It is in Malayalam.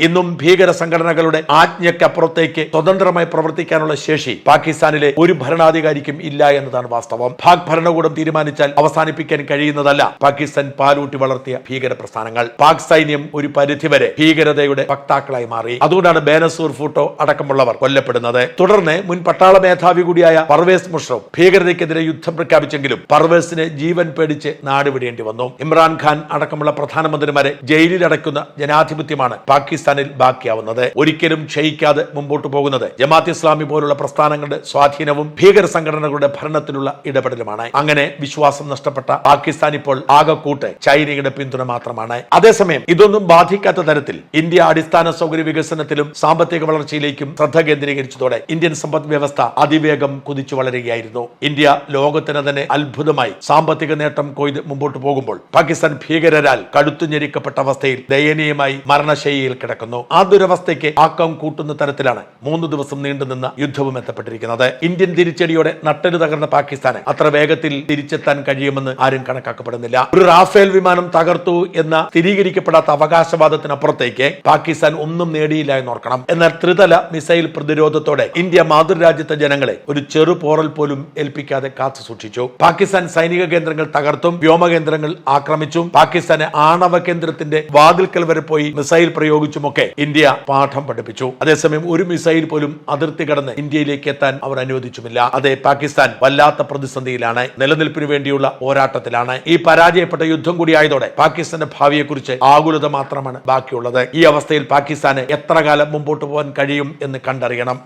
ഇന്നും ഭീകര സംഘടനകളുടെ ആജ്ഞയ്ക്കപ്പുറത്തേക്ക് സ്വതന്ത്രമായി പ്രവർത്തിക്കാനുള്ള ശേഷി പാകിസ്ഥാനിലെ ഒരു ഭരണാധികാരിക്കും ഇല്ല എന്നതാണ് വാസ്തവം. പാക് ഭരണകൂടം തീരുമാനിച്ചാൽ അവസാനിപ്പിക്കാൻ കഴിയുന്നതല്ല പാകിസ്ഥാൻ പാലൂട്ടി വളർത്തിയ ഭീകര പ്രസ്ഥാനങ്ങൾ. പാക് സൈന്യം ഒരു പരിധിവരെ ഭീകരതയുടെ വക്താക്കളായി മാറി. അതുകൊണ്ടാണ് ബേനസൂർ ഭൂട്ടോ അടക്കമുള്ളവർ കൊല്ലപ്പെടുന്നത്. തുടർന്ന് മുൻ പട്ടാള മേധാവി കൂടിയായ പർവേസ് മുഷറഫ് ഭീകരതയ്ക്കെതിരെ യുദ്ധം പ്രഖ്യാപിച്ചെങ്കിലും പർവേസിന് ജീവൻ പേടിച്ച് നാടുവിടേണ്ടി വന്നു. ഇമ്രാൻഖാൻ അടക്കമുള്ള പ്രധാനമന്ത്രിമാരെ ജയിലിൽ അടയ്ക്കുന്ന ജനാധിപത്യമാണ് പാകിസ്ഥാനിൽ ബാക്കിയാവുന്നത്. ഒരിക്കലും ക്ഷയിക്കാതെ മുമ്പോട്ട് പോകുന്നത് ജമാഅത്ത് ഇസ്ലാമി പോലുള്ള പ്രസ്ഥാനങ്ങളുടെ സ്വാധീനവും ഭീകര സംഘടനകളുടെ ഭരണത്തിലുള്ള ഇടപെടലുമാണ്. അങ്ങനെ വിശ്വാസം നഷ്ടപ്പെട്ട പാകിസ്ഥാൻ ഇപ്പോൾ ആകെക്കൂട്ട് ചൈനയുടെ പിന്തുണ മാത്രമാണ്. അതേസമയം ഇതൊന്നും ബാധിക്കാത്ത തരത്തിൽ ഇന്ത്യ അടിസ്ഥാന സൗകര്യ വികസനത്തിലും സാമ്പത്തിക വളർച്ചയിലേക്കും ശ്രദ്ധ കേന്ദ്രീകരിച്ചതോടെ ഇന്ത്യൻ സമ്പദ് വ്യവസ്ഥ അതിവേഗം കുതിച്ചു വളരുകയായിരുന്നു. ഇന്ത്യ ലോകത്തിന് തന്നെ അത്ഭുതമായി സാമ്പത്തിക നേട്ടം കൊയ്ത് മുമ്പോട്ട് പോകുമ്പോൾ പാകിസ്ഥാൻ ഭീകരരാൽ കടുത്തുഞെരിക്കപ്പെട്ട അവസ്ഥയിൽ ദയനീയമായി മരണശൈലിയിൽ കിടക്കുന്നു. ആ ദുരവസ്ഥയ്ക്ക് ആക്കം കൂട്ടുന്ന തരത്തിലാണ് 3 ദിവസം നീണ്ടുനിന്ന യുദ്ധവും എത്തപ്പെട്ടിരിക്കുന്നത്. ഇന്ത്യൻ തിരിച്ചടിയോടെ നട്ടെല്ല് തകർന്ന പാകിസ്ഥാന് അത്ര വേഗത്തിൽ തിരിച്ചെത്താൻ കഴിയുമെന്ന് ആരും കണക്കാക്കപ്പെടുന്നില്ല. ഒരു റാഫേൽ വിമാനം തകർത്തു എന്ന സ്ഥിരീകരിക്കപ്പെടാത്ത അവകാശവാദത്തിനപ്പുറത്തേക്ക് പാകിസ്ഥാൻ ഒന്നും നേടിയില്ല എന്നോർക്കണം. എന്നാൽ ത്രിതല മിസൈൽ പ്രതിരോധത്തോടെ ഇന്ത്യ മാതൃരാജ്യത്തെ ജനങ്ങളെ ഒരു ചെറു പോറൽ പോലും ഏൽപ്പിക്കാതെ കാത്തു സൂക്ഷിച്ചു. പാകിസ്ഥാൻ സൈനിക കേന്ദ്രങ്ങൾ തകർത്തും വ്യോമകേന്ദ്രങ്ങൾ ആക്രമിച്ചും പാകിസ്ഥാന് ആണവ കേന്ദ്രത്തിന്റെ വാതിൽക്കൽ വരെ പോയി മിസൈൽ പ്രയോഗിച്ചുമൊക്കെ ഇന്ത്യ പാഠം പഠിപ്പിച്ചു. അതേസമയം ഒരു മിസൈൽ പോലും അതിർത്തി കടന്ന് ഇന്ത്യയിലേക്ക് എത്താൻ അവർ അനുവദിച്ചുമില്ല. അതെ, പാകിസ്ഥാൻ വല്ലാത്ത പ്രതിസന്ധിയിലാണ്, നിലനിൽപ്പിന് വേണ്ടിയുള്ള പോരാട്ടത്തിലാണ്. ഈ പരാജയപ്പെട്ട യുദ്ധം കൂടിയായതോടെ പാകിസ്ഥാന്റെ ഭാവിയെക്കുറിച്ച് ആകുലത മാത്രമാണ് ബാക്കിയുള്ളത്. ഈ അവസ്ഥയിൽ പാകിസ്ഥാന് എത്ര കാലം മുമ്പോട്ട് പോകാൻ കഴിയും എന്ന് കണ്ടറിയണം.